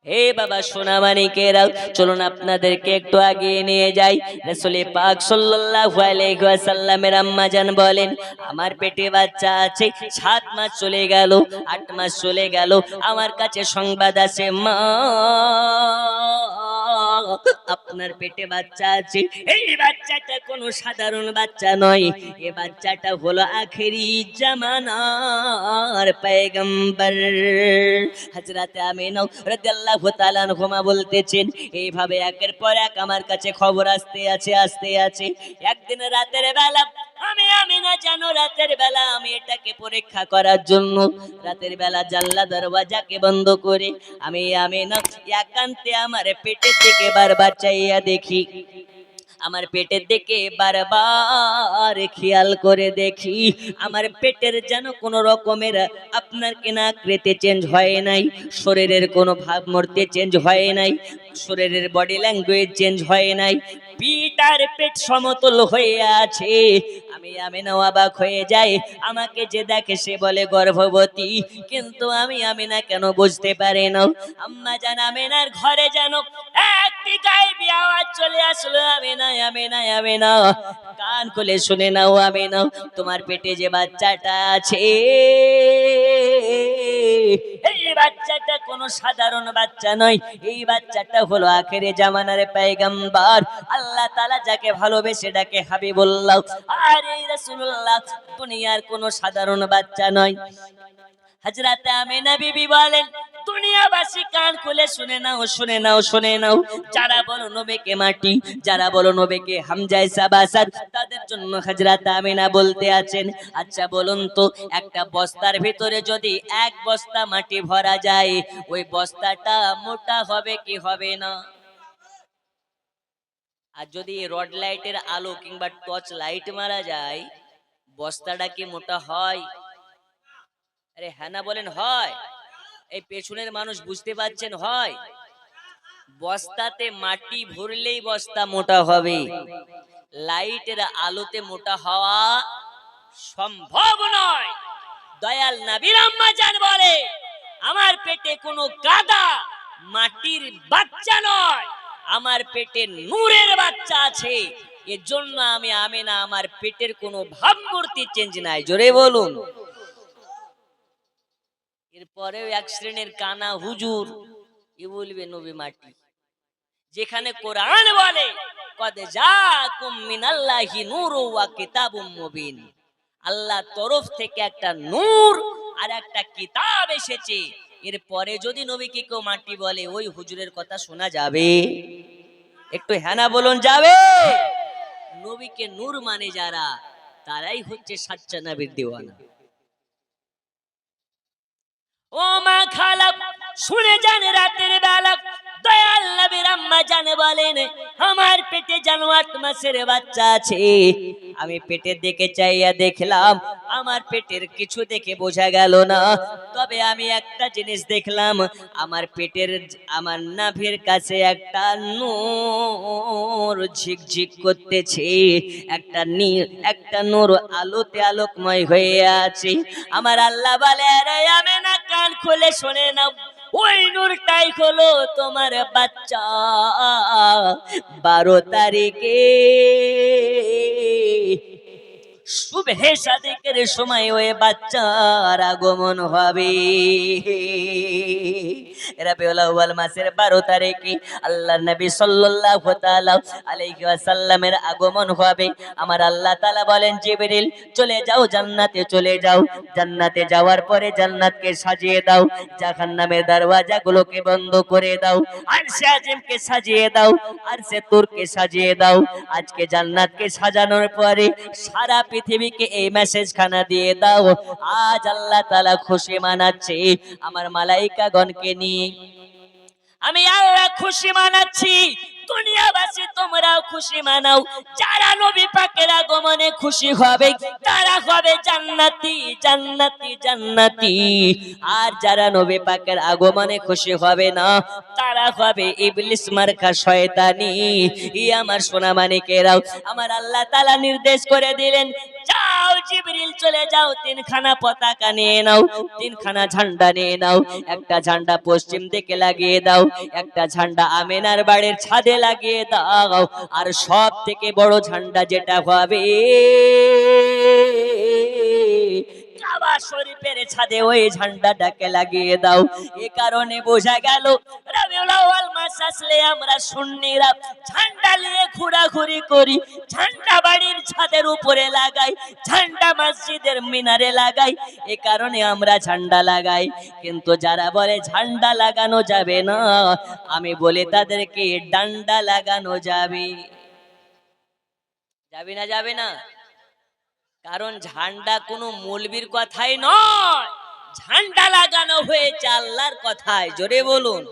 হে বাবা সোনামানিকেরা, চলুন আপনাদেরকে একটু আগিয়ে নিয়ে যাই। রাসূল পাক সাল্লাল্লাহু আলাইহি ওয়াসাল্লামের আম্মা জান বলেন, আমার পেটে বাচ্চা আছে, 7 মাস চলে গেল, 8 মাস চলে গেল, আমার কাছে সংবাদ আছে মা আপনার পেটে বাচ্চা আছে। এই বাচ্চাটা কোনো সাধারণ বাচ্চা নয়, এই বাচ্চাটা হলো আখেরি জামানার পয়গম্বর হযরত আমিনা রাদিয়াল্লাহু তাআলা আনহুমা বলতেছেন, এইভাবে একের পর এক আমার কাছে খবর আসতে আছে। একদিন রাতের বেলা আমি আমিনা জানো, রাতের বেলা আমি এটাকে পরীক্ষা করার জন্য রাতের বেলা জানলা দরওয়াজাকে বন্ধ করে আমি আমিনা একান্তে আমার পেটের দিকে বারবার চাইয়া দেখি। আমার পেটের দিকে বারবার খেয়াল করে দেখি, আমার পেটের যেন কোনো রকমের আপনার কেনা আকৃতি চেঞ্জ হয় নাই, শরীরের কোনো ভাবমূর্তি চেঞ্জ হয় নাই, শরীরের বডি ল্যাঙ্গুয়েজ চেঞ্জ হয় নাই, পিঠ আর পেট সমতল হয়ে আছে। আমি আমিনা অবাক হয়ে যাই, আমাকে যে দেখে সে বলে গর্ভবতী, কিন্তু আমি আমিনা কেন বুঝতে পারি না। আম্মা জান আমিনার ঘরে যেন একটি গায়েবী আওয়াজ চলে আসলো, আমিনা আমিনা আমিনা কান খুলে শুনে নাও আমিনা, তোমার পেটে যে বাচ্চাটা আছে, এই বাচ্চাটা কোনো সাধারণ বাচ্চা নয়, এই বাচ্চাটা হলো আখেরে জামানার পয়গম্বর, আল্লাহ তাআলা যাকে ভালোবেসে ডাকে হাবিবুল্লাহ। আর এই রাসূলুল্লাহ দুনিয়ার কোনো সাধারণ বাচ্চা নয়। হযরত আমিনা বিবি বলেন, দুনিয়াবাসী কান খুলে শুনে নাও শুনে নাও শুনে নাও, যারা বলো নবীকে মাটি, যারা বলো নবীকে হামজা সাবাসাদ, তাদের জন্য হযরত আমিনা বলতে আছেন, আচ্ছা বলুন তো, একটা বস্তার ভিতরে যদি 1 বস্তা মাটি ভরা যায়, ওই বস্তাটা মোটা হবে কি হবে না? আর যদি রড লাইটের আলো কিংবা টর্চ লাইট মারা যায়, বস্তাটা কি মোটা হয়? আরে হ্যাঁ না বলেন, হয়? এই পেছনের মানুষ বুঝতে পারছেন, হয়। বস্তাতে মাটি ভরলেই বস্তা মোটা হবে, লাইটের আলোতে মোটা হওয়া সম্ভব নয়। দয়াল নবীর আম্মা জান বলে, আমার পেটে কোনো গাদা মাটির বাচ্চা নয়, আমার পেটে নূরের বাচ্চা আছে। এর জন্য আমি আমিনা, আমার পেটের কোনো ভাবমূর্তি চেঞ্জ নাই। জোরে বলুন। এরপরেও এক শ্রেণীর কানা হুজুর এ বলবে নবী মাটি, যেখানে কোরআন বলে কদ জাকুম মিনাল্লাহি নূরু ওয়া কিতাবুম মুবিন, আল্লাহর তরফ থেকে একটা নূর আর একটা কিতাব এসেছে। এরপরে যদি নবীকে কেউ মাটি বলে, ওই হুজুরের কথা শোনা যাবে? একটু হ্যাঁ না বলুন, যাবে? নবীকে নূর মানে যারা, তারাই হচ্ছে সাচ্চা নবীর দিওয়ানা। ও মা খালা, শুনে যান, রাতের বেলা দয়াল নবীর আম্মা জান বলেন, আমার পেটে যেন 8 মাসের বাচ্চা আছে। আমি পেটের দিকে চাইয়া দেখলাম, আমার পেটের কিছু দেখে বোঝা গেল না, তবে আমি একটা জিনিস দেখলাম, আমার পেটের আমার নাভির কাছে একটা নূর ঝিকঝিক করতেছে, একটা নূর আলোতে আলোকময় হয়ে আছে। আমার আল্লাহ বলে, আরে আমিনা কান খুলে শুনে নাও, ওই নূরটাই হলো তোমার বাচ্চা। 12 তারিখে সুবহে সাদিকের সময় ওই বাচ্চার আগমন হবে। রাবিউল আউয়াল মাসের 12 তারিখে আল্লাহর নবী সাল্লাল্লাহু তাআলা আলাইহি ওয়াসাল্লামের আগমন হবে। আমার আল্লাহ তাআলা বলেন, জিবরিল চলে যাও জান্নাতে, চলে যাও, জান্নাতে যাওয়ার পরে জান্নাতকে সাজিয়ে দাও, জাহান্নামের দরওয়াজাগুলোকে বন্ধ করে দাও, আরশে আজিমকে সাজিয়ে দাও, আরশে তুরকে সাজিয়ে দাও। আজকে জান্নাতকে সাজানোর পরে সারা পৃথিবীকে এই মেসেজ খানা দিয়ে দাও, আজ আল্লাহ তাআলা খুশি মানাচ্ছে আমার মালাইকাগণকে নিয়ে। আমি আল্লাহ খুশি মানাচ্ছি দুনিয়াবাসী তোমরাও খুশি মানাও, যারা নবী পাকের আগমনে খুশি হবে তারা হবে জান্নাতি জান্নাতি জান্নাতি, আর যারা নবী পাকের আগমনে খুশি হবে না তারা হবে ইবলিস মার্কা শয়তানি। ই আমার সোনা মানিকেরাও, আমার আল্লাহ তাআলা নির্দেশ করে দিলেন, যাও জিবরিল চলে যাও, তিনখানা পতাকা নিয়ে নাও, তিনখানা ঝান্ডা নিয়ে নাও। একটা ঝান্ডা পশ্চিম দিকে লাগিয়ে দাও, একটা ঝান্ডা আমিনার বাড়ির ছাদে লাগিয়ে দাও, আর সব থেকে বড় ঝান্ডা যেটা হবে কাবা শরীফের ছাদে ওই ঝান্ডাটাকে লাগিয়ে দাও। এ কারণে বোঝা গেল রবিউল আউয়াল মাস আসলে আমরা সুন্নিরা ঝান্ডা নিয়ে ঘোরাঘুরি করি, ঝান্ডা বাড়ির ছাদের উপরে লাগাই, ঝান্ডা মসজিদের মিনারে লাগাই, এ কারণে আমরা ঝান্ডা লাগাই। কিন্তু যারা বলে ঝান্ডা লাগানো যাবে না, আমি বলি তাদেরকে ডান্ডা লাগানো যাবে। যাবে না? যাবে না? কারণ ঝান্ডা কোনো মৌলবীর কথাই নয়, ঝান্ডা লাগানো হয়েছে আল্লাহর কথায়। জোরে বলুন।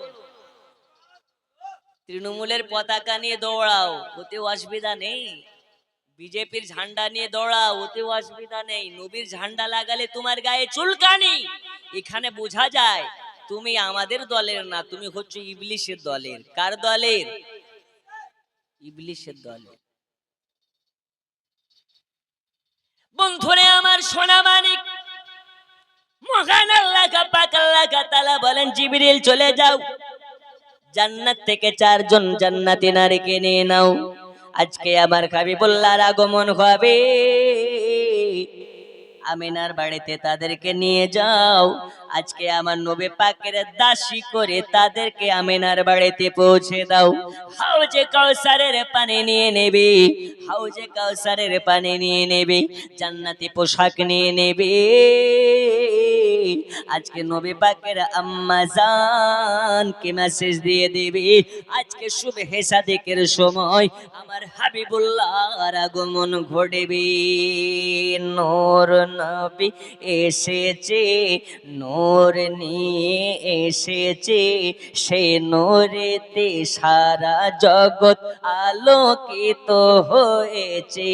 তৃণমূলের পতাকা নিয়ে দৌড়াও, ওতেও অসুবিধা নেই। বিজেপির ঝান্ডা নিয়ে দৌড়াও, ওতেও অসুবিধা নেই। নবীর ঝান্ডা লাগালে তোমার গায়ে চুলকানি। এখানে বোঝা যায় তুমি আমাদের দলের না, তুমি হচ্ছে ইবলিশের দলের। কার দলের? ইবলিশের দলের। বন্ধুরে আমার সোনা মানিক, মহান আল্লাহ পাক আল্লাহ তাআলা বলেন, জিবরিল চলে যাও, জান্নাত থেকে 4 জন জান্নাতি নারীকে নিয়ে নাও। আজকে আমার হাবিবুল্লাহর আগমন হবে, আমিনার বাড়িতে তাদেরকে নিয়ে যাও। আজকে আমার নবী পাকের দাসী করে তাদেরকে আমিনার বাড়িতে পৌঁছে দাও। হাউজে কাউসারের পানি নিয়ে নেবে, হাউজে কাউসারের পানি নিয়ে নেবে, জান্নাতি পোশাক নিয়ে নেবে। আজকে নবী পাকের আম্মা জানকে মেসেজ দিয়ে দেবে, আজকে সুবহে সাদিকের সময় আমার হাবিবুল্লাহর আগমন ঘটবে। নূর নবী এসেছে, নূর নিয়ে এসেছে, সে নূরেতে সারা জগৎ আলোকিত হয়েছে।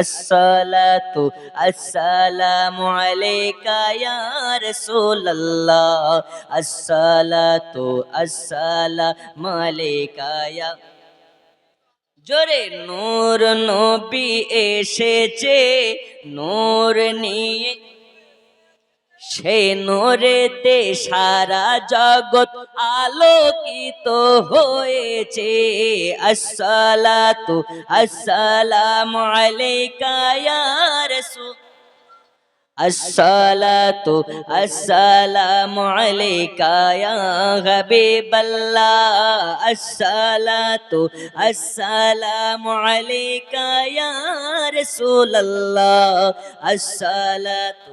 আসসালাতু আসসালামু আলাইকা ইয়া রাসূলুল্লাহ, আসসালাতু আসসালামু আলাইকা ইয়া। জোরে। নূর নবী এসেছে, নূর নিয়ে, সে নূরেতে সারা জগৎ আলোকিত হয়েছে। আসসালাতু আসসালামু আলাইকা ইয়া রাসূল, আসসালাতু আসসালামু আলাইকা ইয়া হাবিবাল্লাহ, আসসালাতু আসসালামু আলাইকা ইয়া রাসূলুল্লাহ, আসসালাতু।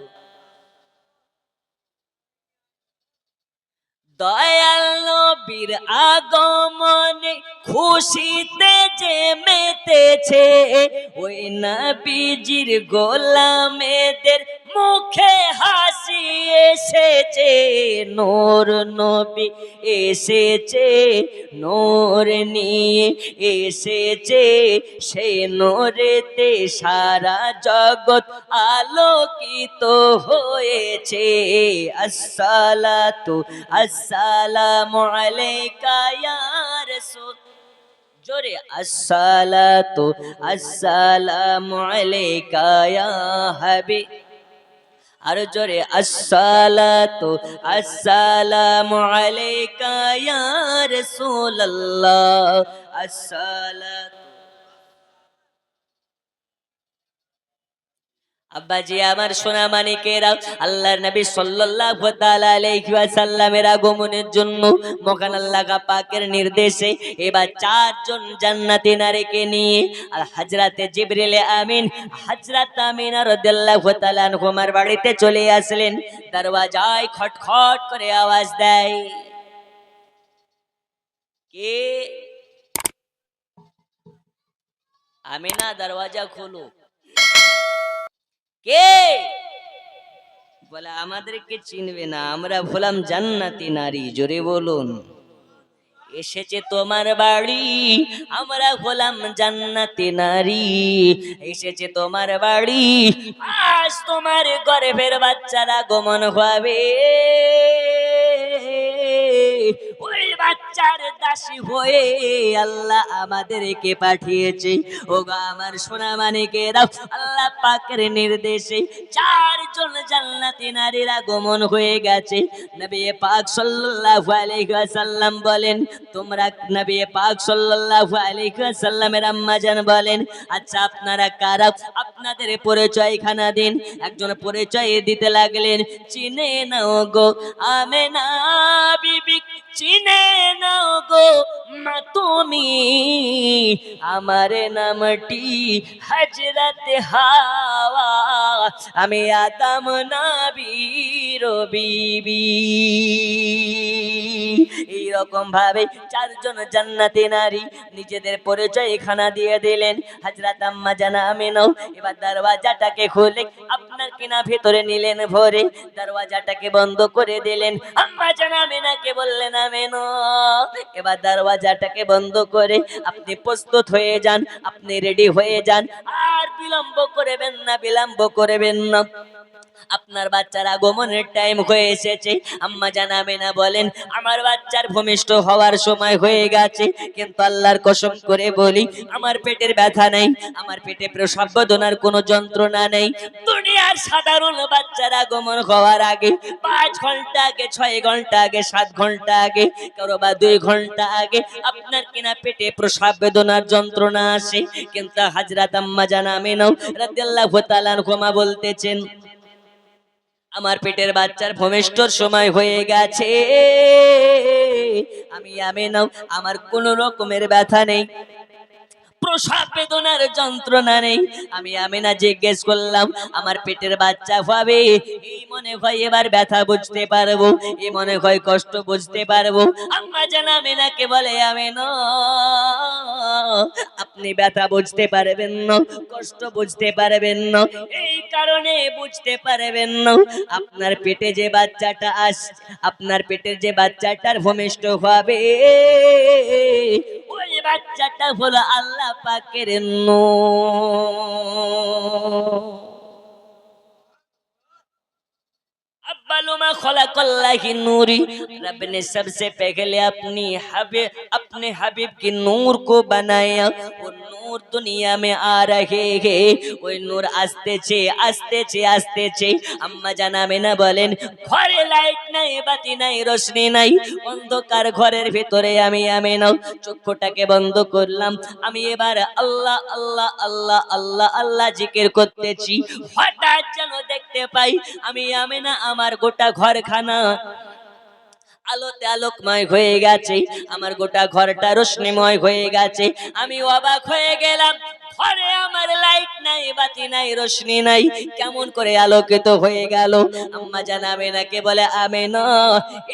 দয়াল নবীর আগমনে খুশিতে যে মেতেছে, ওই নবীজির গোলামেদের মুখে হাসি এসেছে। নূর নবী এসেছে, নূর নিয়ে এসেছে, সে নূরেতে সারা জগৎ আলোকিত হয়েছে। আসসালাতু আসসালামু আলাইকা ইয়া রাসূল, জোরে। আসসালাতু আসসালামু আলাইকা ইয়া হাবিব, আর জোরে। আসসালাতু আসসালামু আলাইকা ইয়া রাসূলুল্লাহ, আসসালাতু। আব্বাজি আমার সোনা মানিকেরা, আল্লাহর নবী সাল্লাল্লাহু তাআলা আলাইহি ওয়াসাল্লামের আগমনের জন্য মহান আল্লাহ পাকের নির্দেশে এবার 4 জন জান্নাতি নারীকে নিয়ে আর হযরতে জিবরিল আমিন, হযরত আমিনা রাদিয়াল্লাহু তাআলা আনহুমার বাড়িতে চলে আসলেন। দরওয়াজায় খটখট করে আওয়াজ দেয়, কে? আমিনা, দরওয়াজা খোলো। কে? বলে আমাদেরকে চিনবে না, আমরা হলাম জান্নাতি নারী। জোরে বলুন। এসেছে তোমার বাড়ি, আমরা হলাম জান্নাতি নারী। এসেছে তোমার বাড়ি, আজ তোমার গর্ভের বাচ্চারা আগমন হবে। ওই বাচ্চার দাসী হয়ে আল্লাহ আমাদেরকে পাঠিয়েছে। ওগো আমার সোনা মানিকেরা, আল্লাহ পাকের নির্দেশে চারজন জান্নাতি নারীর আগমন হয়ে গেছে। নবী পাক সাল্লাল্লাহু আলাইহি ওয়াসাল্লাম বলেন, তোমরা নবী পাক সাল্লাল্লাহু আলাইহি ওয়াসাল্লামের আম্মা জান বলেন, আচ্ছা আপনারা কারা, আপনাদের পরিচয় খানা দিন। একজন পরিচয় দিতে লাগলেন, চিনে নাও গো আমেনা বিবি, চিনে নাও গো মা তুমি, আমার নামটি হযরত হাওয়া, আমি আদম নবীর বিবি। এইরকম ভাবে চারজন জান্নাতি নারী নিজেদের পরিচয় খানা দিয়ে দিলেন। হযরত আম্মা জানা আমিনা এবার দরওয়াজাটাকে খুলে আপনার কিনা ভিতরে নিলেন ভরে, দরওয়াজাটাকে বন্ধ করে দিলেন। আম্মা জানা আমিনাকে বললেন, আমিনা এবার দরওয়াজাটাকে বন্ধ করে আপনি প্রস্তুত হয়ে যান, আপনি রেডি হয়ে যান, আর বিলম্ব করবেন না, বিলম্ব করবেন না, আপনার বাচ্চার আগমনের টাইম হয়ে এসেছে। আম্মা জান আমিনা বলেন, আমার বাচ্চার ভূমিষ্ঠ হওয়ার সময় হয়ে গেছে, কিন্তু আল্লাহর কসম করে বলি আমার পেটের ব্যথা নেই, আমার পেটে প্রসব বেদনার কোনো যন্ত্রণা নেই। দুনিয়ার সাধারণ বাচ্চার আগমন হওয়ার আগে 5 ঘন্টা আগে, 6 ঘন্টা আগে, 7 ঘন্টা আগে, কারো বা 2 ঘন্টা আগে আপনার কিনা পেটে প্রসব বেদনার যন্ত্রণা আসে। কিন্তু হযরত আম্মা জান আমিনা রাদিয়াল্লাহু তাআলা আনহা বলতেছেন, আমার পেটের বাচ্চার ভূমিষ্ঠর সময় হয়ে গেছে, আমি আমিনা আমার কোনো রকমের ব্যথা নেই, প্রসব বেদনার যন্ত্রণা নেই। আমি আমিনা জিজ্ঞেস করলাম, আমার পেটের বাচ্চা হবে, এই মনে হয় এবার ব্যথা বুঝতে পারবো, এই মনে হয় কষ্ট বুঝতে পারবো। আম্মা জান আমিনাকে বলে, আমিনা আপনি ব্যথা বুঝতে পারবেন না, কষ্ট বুঝতে পারবেন না, এই কারণে বুঝতে পারবেন না আপনার পেটে যে বাচ্চাটা আপনার পেটের যে বাচ্চাটার ভূমিষ্ঠ হবে, ওই বাচ্চাটা হলো আল্লাহ পাকের নূর। अव्वलुमा खलक़ल्लाहि नूरी, रब ने सबसे पहले अपने हबीब की नूर को बनाया। वो नूर दुनिया में आ रहे हैं, वो नूर आस्ते छे अम्मा जाना मेना बोलेन, घरे लाइट নাই, বাতি নাই, রোশনি নাই, অন্ধকার ঘরের ভিতরে আমি আমিনা চক্ষুটাকে বন্ধ করলাম। আমি এবার আল্লাহ আল্লাহ আল্লাহ আল্লাহ আল্লাহ জিকির করতেছি। হঠাৎ যেন দেখতে পাই আমি আমিনা আমার গোটা ঘরখানা আলোতে আলোকময় হয়ে গেছে, আমার গোটা ঘরটা রোশনিময় হয়ে গেছে। আমি অবাক হয়ে গেলাম, ঘরে আমার লাইট নাই, বাতি নাই, রোশনি নাই, কেমন করে আলোকিত হয়ে গেল? আম্মা জান আমিনাকে বলে, আমিনা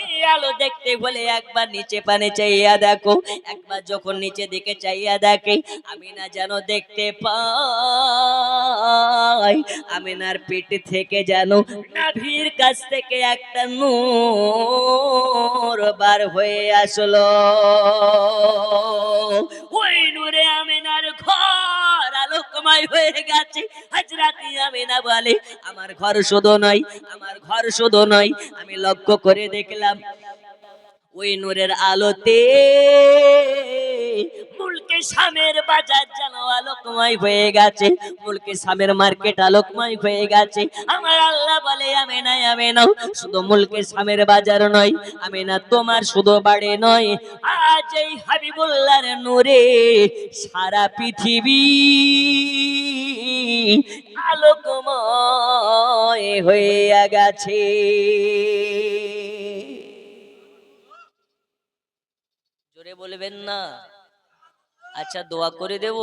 এই আলো দেখতে বলে একবার নিচে পানে চাইয়া দেখো। একবার যখন নিচে দিকে চাইয়া দেখে, আমিনা যেন দেখতে পায় আমিনার পেট থেকে যেন নাভির কাছ থেকে একটা নূর বার হয়ে আসলো। ওই নূরে আমিনার ঘর আলোকময় হয়ে গেছে। হযরত আমিনা বলে, আমার ঘর শুধু নয়, আমার ঘর শুধু নয়, আমি লক্ষ্য করে দেখলাম ওই নূরের আলোতে মুলকে শামের বাজার যেন আলোকময় হয়ে গেছে, মুলকে শামের মার্কেট আলোকময় হয়ে গেছে। আমার আল্লাহ বলে, আমিনা আমিনা শুধু মুলকে শামের বাজার নয়, আমিনা তোমার শুধু বাড়ি নয়, আজ এই হাবিবুল্লাহর নূরে সারা পৃথিবী আলোকময় হয়ে গেছে। জোরে বলবেন না? আচ্ছা দোয়া করে দেব,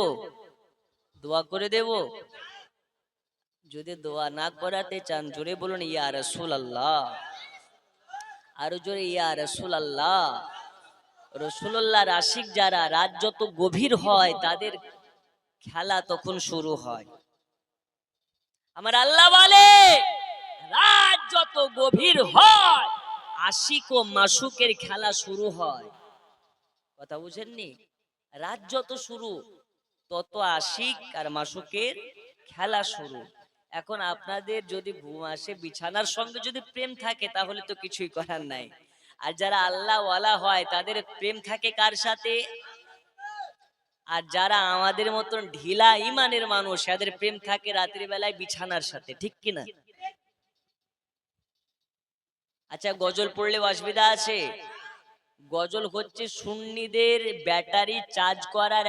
দোয়া করে দেব। যদি দোয়া না করাতে চান জোরে বলুন ইয়া রাসূলুল্লাহ, আরো জোরে ইয়া রাসূলুল্লাহ। রাসূলুল্লাহর আশিক যারা, রাত যত গভীর হয় তাদের খেলা তখন শুরু হয়। আমার আল্লাহ বলে, রাত যত গভীর হয় আশিক ও মাসুকের খেলা শুরু হয়। কথা বুঝেননি? রাত যত শুরু তত আশিক আর মাসুকের খেলা শুরু। এখন আপনাদের যদি ঘুম আসে, বিছানার সঙ্গে যদি প্রেম থাকে তাহলে তো কিছুই করার নাই। আর যারা আল্লাহ ওয়ালা হয় তাদের প্রেম থাকে কার সাথে? আর যারা আমাদের মতন ঢিলা ইমানের মানুষ তাদের প্রেম থাকে রাত্রি বেলায় বিছানার সাথে, ঠিক কিনা? আচ্ছা, গজল পড়লেও অসুবিধা আছে? গজল হচ্ছে সুন্নিদের ব্যাটারি চার্জ করার